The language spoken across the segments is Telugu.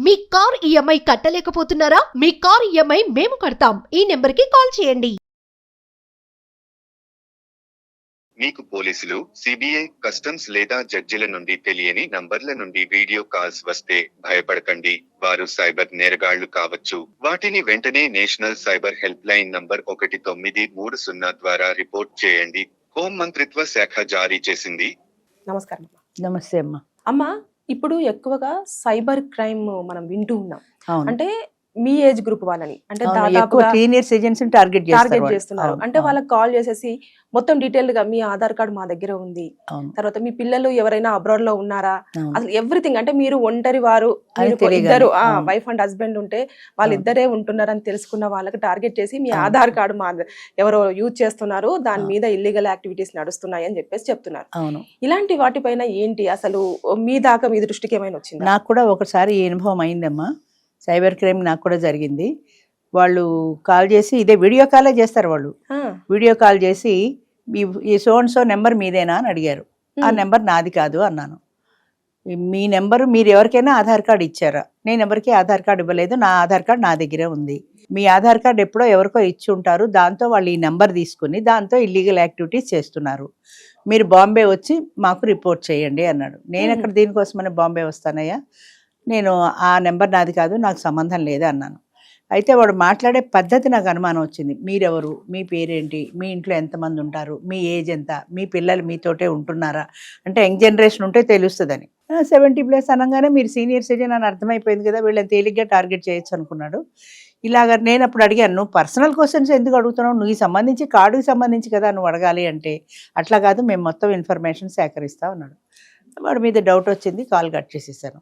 మీ కార్ ఈఎంఐ కట్టలేకపోతున్నారా? మీ కార్ ఈఎంఐ మేము కడతాం. ఈ నెంబర్కి కాల్ చేయండి. మీకు పోలీసులు, సిబిఐ, కస్టమ్స్ లేదా జడ్జిల నుండి తెలియని నంబర్ల నుండి వీడియో కాల్స్ వస్తే భయపడకండి. వారు సైబర్ నేరగాళ్లు కావచ్చు. వాటిని వెంటనే national cyber help line number 1930 ద్వారా రిపోర్ట్ చేయండి. హోం మంత్రిత్వ శాఖ జారీ చేసింది. నమస్కారం. నమస్తే అమ్మా. అమ్మా, ఇప్పుడు ఎక్కువగా సైబర్ క్రైమ్ మనం వింటూ ఉన్నాం. అవును. అంటే మీ ఏజ్ గ్రూప్ వాళ్ళని, అంటే అవును, దాదాపుగా ఎక్కువ సీనియర్ సిటిజన్స్ టార్గెట్ చేస్తున్నారు. అంటే వాళ్ళకి కాల్ చేసేసి మొత్తం డీటెయిల్డ్ గా మీ ఆధార్ కార్డు మా దగ్గర ఉంది, అవును, తర్వాత మీ పిల్లలు ఎవరైనా అబ్రాడ్ లో ఉన్నారా, అవును. అసలు ఎవ్రీథింగ్, అంటే మీరు ఒంటరి వారు, అది మీరు తెలియగానే. ఇద్దరు అవును. వైఫ్ అండ్ హస్బెండ్ ఉంటే వాళ్ళిద్దరే ఉంటున్నారని తెలుసుకున్న వాళ్ళకి టార్గెట్ చేసి మీ అవును. ఆధార్ కార్డు మా ఎవరో యూజ్ చేస్తున్నారు, దాని అవును. మీద ఇల్లీగల్ యాక్టివిటీస్ నడుస్తున్నాయి అని చెప్పేసి చెప్తున్నారు. అవును. ఇలాంటి వాటిపైన ఏంటి అసలు మీ దాకా మీ దృష్టికి ఏమైనా వచ్చిందా? నాకు కూడా ఒకసారి ఈ అనుభవం అయిందమ్మా. సైబర్ క్రైమ్ నాకు కూడా జరిగింది. వాళ్ళు కాల్ చేసి, ఇదే వీడియో కాలే చేస్తారు వాళ్ళు. వీడియో కాల్ చేసి ఈ సో అండ్ సో నెంబర్ మీదేనా అని అడిగారు. ఆ నెంబర్ నాది కాదు అన్నాను. మీ నెంబరు మీరు ఎవరికైనా ఆధార్ కార్డు ఇచ్చారా? నేను ఎవరికి ఆధార్ కార్డు ఇవ్వలేదు, నా ఆధార్ కార్డు నా దగ్గరే ఉంది. మీ ఆధార్ కార్డు ఎప్పుడో ఎవరికో ఇచ్చి ఉంటారు, దాంతో వాళ్ళు ఈ నెంబర్ తీసుకుని దాంతో ఇల్లీగల్ యాక్టివిటీస్ చేస్తున్నారు. మీరు బాంబే వచ్చి మాకు రిపోర్ట్ చేయండి అన్నాడు. నేను ఎక్కడ దీనికోసమని బాంబే వస్తానయ్యా, నేను ఆ నెంబర్ నాది కాదు, నాకు సంబంధం లేదు అన్నాను. అయితే వాడు మాట్లాడే పద్ధతి నాకు అనుమానం వచ్చింది. మీరెవరు, మీ పేరేంటి, మీ ఇంట్లో ఎంతమంది ఉంటారు, మీ ఏజ్ ఎంత, మీ పిల్లలు మీతోటే ఉంటున్నారా, అంటే యంగ్ జనరేషన్ ఉంటే తెలుస్తుందని. 70+ అనగానే మీరు సీనియర్ సిటిజన్ అని అర్థమైపోయింది కదా, వీళ్ళని తేలిగ్గా టార్గెట్ చేయొచ్చు అనుకున్నాడు. ఇలాగ నేను అప్పుడు అడిగాను, నువ్వు పర్సనల్ క్వశ్చన్స్ ఎందుకు అడుగుతున్నావు, నువ్వు సంబంధించి కార్డుకి సంబంధించి కదా నువ్వు అడగాలి అంటే, అట్లా కాదు మేము మొత్తం ఇన్ఫర్మేషన్ సేకరిస్తా ఉన్నాడు. వాడి మీద డౌట్ వచ్చింది, కాల్ కట్ చేసేసాను.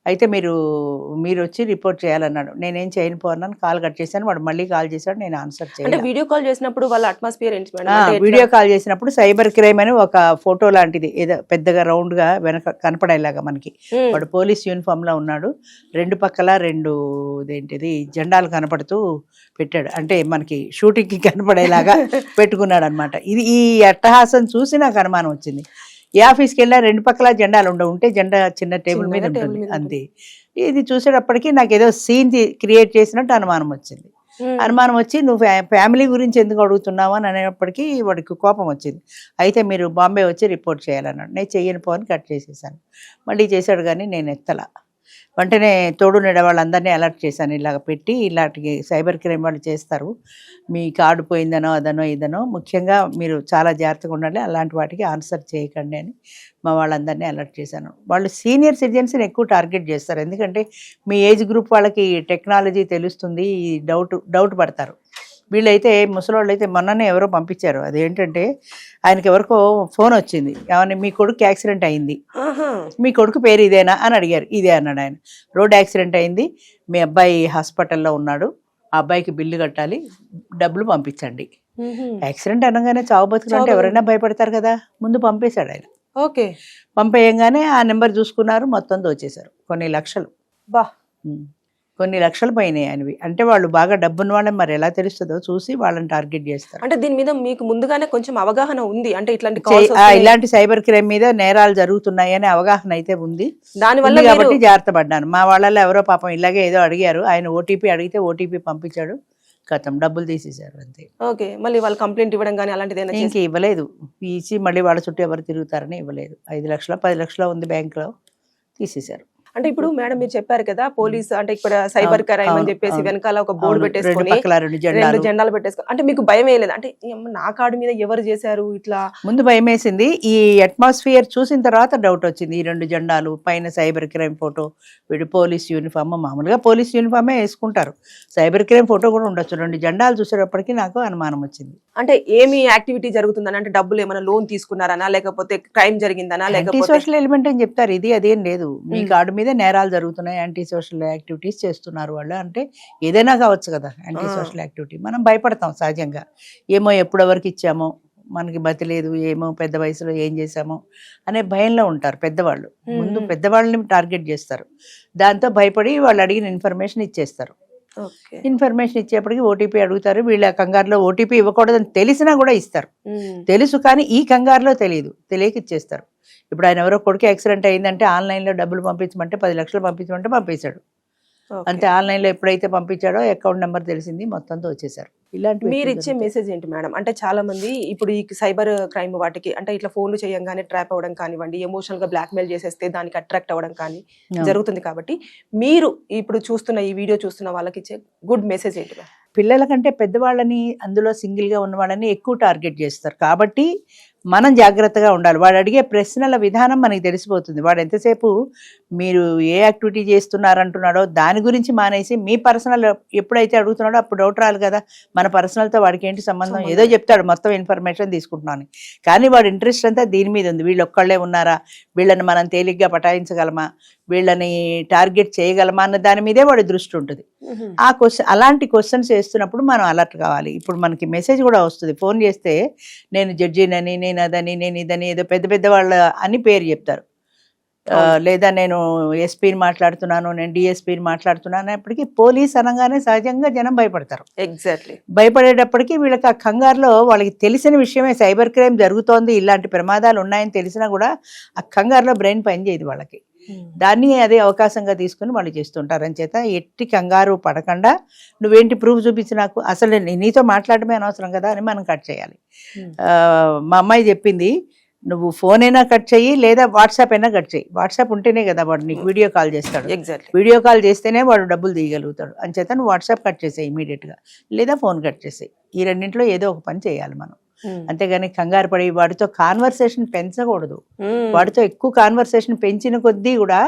అయితే మీరు వచ్చి రిపోర్ట్ చేయాలన్నాడు. నేనేం చేయను పోన్నాను, కాల్ కట్ చేశాను. వాడు మళ్ళీ కాల్ చేశాడు, నేను ఆన్సర్ చేయాలి. వీడియో కాల్ చేసినప్పుడు వాళ్ళ అట్మాస్ఫియర్ ఏంటి మేడం? వీడియో కాల్ చేసినప్పుడు సైబర్ క్రైమ్ అని ఒక ఫోటో లాంటిది ఏదో పెద్దగా రౌండ్గా వెనక కనపడేలాగా మనకి, వాడు పోలీస్ యూనిఫామ్లో ఉన్నాడు, రెండు పక్కల ఇదేంటిది జెండాలు కనపడుతూ పెట్టాడు, అంటే మనకి షూటింగ్కి కనపడేలాగా పెట్టుకున్నాడు అనమాట. ఈ అట్టహాసం చూసి నాకు అనుమానం వచ్చింది. ఏ ఆఫీస్కి వెళ్ళా రెండు పక్కల జెండాలు ఉంటే జెండా చిన్న టేబుల్ మీద ఉంటుంది అంతే. ఇది చూసేటప్పటికి నాకు ఏదో సీన్ క్రియేట్ చేసినట్టు అనుమానం వచ్చింది. అనుమానం వచ్చి నువ్వు ఫ్యామిలీ గురించి ఎందుకు అడుగుతున్నావు అని అనేప్పటికీ వాడికి కోపం వచ్చింది. అయితే మీరు బాంబే వచ్చి రిపోర్ట్ చేయాలన్నాడు. నేను చెయ్యను పోని కట్ చేసేసాను. మళ్ళీ చేశాడు కానీ నేను ఎత్తలా. వెంటనే తోడుండే వాళ్ళందరినీ అలర్ట్ చేశాను, ఇలాగ పెట్టి ఇలాంటి సైబర్ క్రైమ్ వాళ్ళు చేస్తారు, మీ కార్డు పోయిందనో అదనో ఇదనో, ముఖ్యంగా మీరు చాలా జాగ్రత్తగా ఉండాలి, అలాంటి వాటికి ఆన్సర్ చేయకండి అని మా వాళ్ళందరినీ అలర్ట్ చేశాను. వాళ్ళు సీనియర్ సిటిజన్స్ని ఎక్కువ టార్గెట్ చేస్తారు, ఎందుకంటే మీ ఏజ్ గ్రూప్ వాళ్ళకి టెక్నాలజీ తెలుస్తుంది, డౌట్ పడతారు. వీళ్ళైతే ముసలోళ్ళు అయితే మొన్ననే ఎవరో పంపించారు, అదేంటంటే ఆయనకి ఎవరికో ఫోన్ వచ్చింది, ఏమన్నా మీ కొడుకు యాక్సిడెంట్ అయింది, మీ కొడుకు పేరు ఇదేనా అని అడిగారు. ఇదే అన్నాడు ఆయన. రోడ్ యాక్సిడెంట్ అయింది, మీ అబ్బాయి హాస్పిటల్లో ఉన్నాడు, ఆ అబ్బాయికి బిల్లు కట్టాలి, డబ్బులు పంపించండి. యాక్సిడెంట్ అనగానే చావు బతుకులు అంటే ఎవరైనా భయపడతారు కదా, ముందు పంపేశాడు ఆయన. ఓకే, పంపేయంగానే ఆ నెంబర్ చూసుకున్నారు, మొత్తం దోచేశారు. కొన్ని లక్షలు పోయినాయి ఆయనవి. అంటే వాళ్ళు బాగా డబ్బున్న వాళ్ళని మరి ఎలా తెలుస్తుందో చూసి వాళ్ళని టార్గెట్ చేస్తారు. అంటే దీని మీద మీకు ముందుగానే కొంచెం అవగాహన ఉంది, అంటే ఇలాంటి సైబర్ క్రైమ్ మీద నేరాలు జరుగుతున్నాయి అనే అవగాహన అయితే ఉంది, దానివల్ల కాబట్టి జాగ్రత్త పడ్డాను. మా వాళ్ళలో ఎవరో పాపం ఇలాగే ఏదో అడిగారు, ఆయన ఓటీపీ అడిగితే ఓటీపీ పంపించాడు, కథం డబ్బులు తీసేశారు అంతే. ఓకే, మళ్ళీ వాళ్ళు కంప్లైంట్ ఇవ్వడం కానీ అలాంటిది ఇంక ఇవ్వలేదు, ఇచ్చి మళ్ళీ వాళ్ళ చుట్టూ ఎవరు తిరుగుతారని ఇవ్వలేదు. 5 లక్షలు 10 లక్షలు ఉంది బ్యాంకులో, తీసేశారు. అంటే ఇప్పుడు మేడం మీరు చెప్పారు కదా, పోలీస్ అంటే ఇక్కడ సైబర్ క్రైమ్ అని చెప్పేసి వెనకాల ఒక బోర్డు పెట్టేసుకొని రెండు జెండాలు పెట్టేసుకొని, అంటే మీకు భయం వేయలేదు? అంటే నా కార్డు మీద ఎవరు చేశారు ఇట్లా? ముందు భయం వేసింది, ఈ అట్మాస్ఫియర్ చూసిన తర్వాత డౌట్ వచ్చింది. ఈ 2 జెండాలు పైన సైబర్ క్రైమ్ ఫోటో, వీడు పోలీస్ యూనిఫామ్, మామూలుగా పోలీస్ యూనిఫామే వేసుకుంటారు, సైబర్ క్రైమ్ ఫోటో కూడా ఉండొచ్చు. 2 జెండాలు చూసేటప్పటికి నాకు అనుమానం వచ్చింది. అంటే ఏమి యాక్టివిటీ జరుగుతుందని, అంటే డబ్బులు ఏమైనా లోన్ తీసుకున్నారనా, లేకపోతే క్రైమ్ జరిగిందనా, లేకపోతే సోషల్ ఎలిమెంట్ అని చెప్తారు, ఇది అదేం లేదు. మీ కార్డు మీద నేరాలు జరుగుతున్నాయి, యాంటీ సోషల్ యాక్టివిటీస్ చేస్తున్నారు వాళ్ళు, అంటే ఏదైనా కావచ్చు కదా యాంటీ సోషల్ యాక్టివిటీ. మనం భయపడతాం సహజంగా, ఏమో ఎప్పుడెవరికి ఇచ్చామో, మనకి బతి లేదు, ఏమో పెద్ద వయసులో ఏం చేశామో అనే భయంలో ఉంటారు పెద్దవాళ్ళు. ముందు పెద్దవాళ్ళని టార్గెట్ చేస్తారు, దాంతో భయపడి వాళ్ళు అడిగిన ఇన్ఫర్మేషన్ ఇచ్చేస్తారు. ఇన్ఫర్మేషన్ ఇచ్చేప్పటికి ఓటీపీ అడుగుతారు, వీళ్ళ కంగారులో ఓటీపీ ఇవ్వకూడదని తెలిసినా కూడా ఇస్తారు. తెలుసు కానీ ఈ కంగారులో తెలియక ఇచ్చేస్తారు. ఇప్పుడు ఆయన ఎవరో కొడుకు యాక్సిడెంట్ అయిందంటే ఆన్లైన్లో డబ్బులు పంపించమంటే 10 లక్షలు పంపించమంటే పంపేశాడు. Okay. అంతే, ఆన్లైన్లో ఎప్పుడైతే పంపించాడో అకౌంట్ నెంబర్ తెలిసింది, మొత్తంతో వచ్చేసారు. ఇలాంటి మీరు ఇచ్చే మెసేజ్ ఏంటి మేడం? అంటే చాలా మంది ఇప్పుడు ఈ సైబర్ క్రైమ్ వాటికి అంటే ఇట్లా ఫోన్లు చేయంగానే ట్రాప్ అవ్వడం కానివ్వండి, ఎమోషనల్ గా బ్లాక్ మెయిల్ చేసేస్తే దానికి అట్రాక్ట్ అవ్వడం కానీ జరుగుతుంది. కాబట్టి మీరు ఇప్పుడు చూస్తున్న ఈ వీడియో చూస్తున్న వాళ్ళకి ఇచ్చే గుడ్ మెసేజ్ ఏంటి మేడం? పిల్లల కంటే పెద్దవాళ్ళని, అందులో సింగిల్గా ఉన్న వాళ్ళని ఎక్కువ టార్గెట్ చేస్తారు. కాబట్టి మనం జాగ్రత్తగా ఉండాలి. వాడు అడిగే ప్రశ్నల విధానం మనకి తెలిసిపోతుంది. వాడు ఎంతసేపు మీరు ఏ యాక్టివిటీ చేస్తున్నారంటున్నాడో దాని గురించి మానేసి మీ పర్సనల్ ఎప్పుడైతే అడుగుతున్నాడో అప్పుడు డౌట్ రాదు కదా, మన పర్సనల్తో వాడికి ఏంటి సంబంధం, ఏదో చెప్తాడు మొత్తం ఇన్ఫర్మేషన్ తీసుకుంటున్నాను, కానీ వాడి ఇంట్రెస్ట్ అంతా దీని మీద ఉంది. వీళ్ళు ఒక్కళ్ళే ఉన్నారా, వీళ్ళని మనం తేలిగ్గా పటాయించగలమా, వీళ్ళని టార్గెట్ చేయగలమా అన్న దాని మీదే వాడి దృష్టి ఉంటుంది. ఆ క్వశ్చన్, అలాంటి క్వశ్చన్స్ వేస్తున్నప్పుడు మనం అలర్ట్ కావాలి. ఇప్పుడు మనకి మెసేజ్ కూడా వస్తుంది, ఫోన్ చేస్తే నేను జడ్జినని, నేను అదని, నేను ఇదని, ఏదో పెద్ద పెద్ద వాళ్ళ అని పేరు చెప్తారు. లేదా నేను ఎస్పీని మాట్లాడుతున్నాను, నేను డిఎస్పీని మాట్లాడుతున్నాను అప్పటికి పోలీస్ అనగానే సహజంగా జనం భయపడతారు. ఎగ్జాక్ట్లీ. భయపడేటప్పటికీ వీళ్ళకి ఆ కంగారులో వాళ్ళకి తెలిసిన విషయమే సైబర్ క్రైమ్ జరుగుతోంది, ఇలాంటి ప్రమాదాలు ఉన్నాయని తెలిసినా కూడా ఆ కంగారులో బ్రెయిన్ పనిచేయదు వాళ్ళకి. దాన్ని అదే అవకాశంగా తీసుకుని వాళ్ళు చేస్తుంటారు. అని చేత ఎట్టి కంగారు పడకుండా నువ్వేంటి ప్రూఫ్ చూపించి నాకు, అసలు నీతో మాట్లాడమే అనవసరం కదా అని మనం కట్ చేయాలి. మా అమ్మాయి చెప్పింది, నువ్వు ఫోన్ అయినా కట్ చెయ్యి, లేదా వాట్సాప్ అయినా కట్ చెయ్యి. వాట్సాప్ ఉంటేనే కదా వాడు నీకు వీడియో కాల్ చేస్తాడు. ఎగ్జాక్ట్లీ. వీడియో కాల్ చేస్తేనే వాడు డబ్బులు తీయగలుగుతాడు. అంచేత నువ్వు వాట్సాప్ కట్ చేసేయి ఇమీడియట్గా, లేదా ఫోన్ కట్ చేసేయి. ఈ రెండింటిలో ఏదో ఒక పని చేయాలి మనం. అంతేగాని కంగారు పడి వాడితో కాన్వర్సేషన్ పెంచకూడదు. వాడితో ఎక్కువ కాన్వర్సేషన్ పెంచిన కొద్దీ కూడా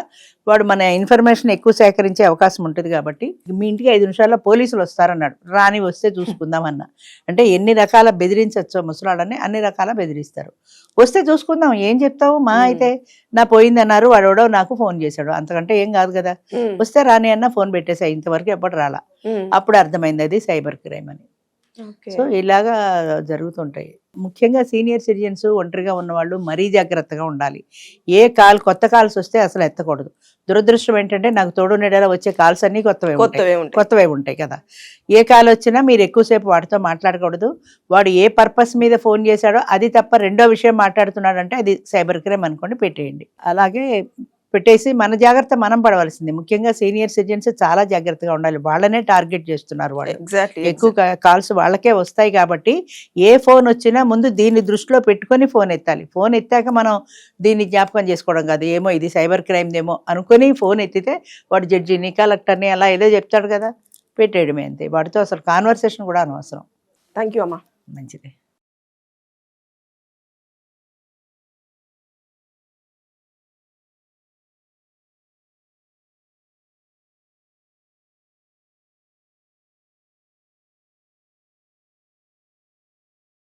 వాడు మన ఇన్ఫర్మేషన్ ఎక్కువ సేకరించే అవకాశం ఉంటుంది. కాబట్టి మీ ఇంటికి 5 నిమిషాల్లో పోలీసులు వస్తారన్నాడు, రాని వస్తే చూసుకుందామన్నా. అంటే ఎన్ని రకాల బెదిరించచ్చో ముసలాడని అన్ని రకాల బెదిరిస్తారు. వస్తే చూసుకుందాం, ఏం చెప్తావు, మా అయితే నా పోయింది అన్నారు, వాడోడో నాకు ఫోన్ చేశాడు, అంతకంటే ఏం కాదు కదా, వస్తే రాని అన్న ఫోన్ పెట్టేసా, ఇంతవరకు ఎప్పుడు రాలా. అప్పుడు అర్థమైంది అది సైబర్ క్రైమ్ అని. సో ఇలాగా జరుగుతుంటాయి. ముఖ్యంగా సీనియర్ సిటిజన్స్, ఒంటరిగా ఉన్నవాళ్ళు మరీ జాగ్రత్తగా ఉండాలి. ఏ కాల్, కొత్త కాల్స్ వస్తే అసలు ఎత్తకూడదు. దురదృష్టం ఏంటంటే నాకు తోడు నీడలో వచ్చే కాల్స్ అన్ని కొత్తవే ఉంటాయి కదా. ఏ కాల్ వచ్చినా మీరు ఎక్కువసేపు వాడితో మాట్లాడకూడదు. వాడు ఏ పర్పస్ మీద ఫోన్ చేశాడో అది తప్ప రెండో విషయం మాట్లాడుతున్నాడంటే అది సైబర్ క్రైమ్ అనుకోండి, పెట్టేయండి. అలాగే పెట్టేసి మన జాగ్రత్త మనం పడవలసింది. ముఖ్యంగా సీనియర్ సిటిజన్స్ చాలా జాగ్రత్తగా ఉండాలి. వాళ్ళనే టార్గెట్ చేస్తున్నారు వాళ్ళు. ఎక్కువ కాల్స్ వాళ్ళకే వస్తాయి. కాబట్టి ఏ ఫోన్ వచ్చినా ముందు దీన్ని దృష్టిలో పెట్టుకొని ఫోన్ ఎత్తాలి. ఫోన్ ఎత్తాక మనం దీన్ని జ్ఞాపకం చేసుకోవడం కాదు, ఏమో ఇది సైబర్ క్రైమ్ ఏమో అనుకుని ఫోన్ ఎత్తితే వాడు జడ్జిని, కలెక్టర్ని అలా ఏదో చెప్తాడు కదా, పెట్టేయడమే అంతే. వాడితో అసలు కాన్వర్సేషన్ కూడా అనవసరం. థ్యాంక్ యూ అమ్మా. మంచిది.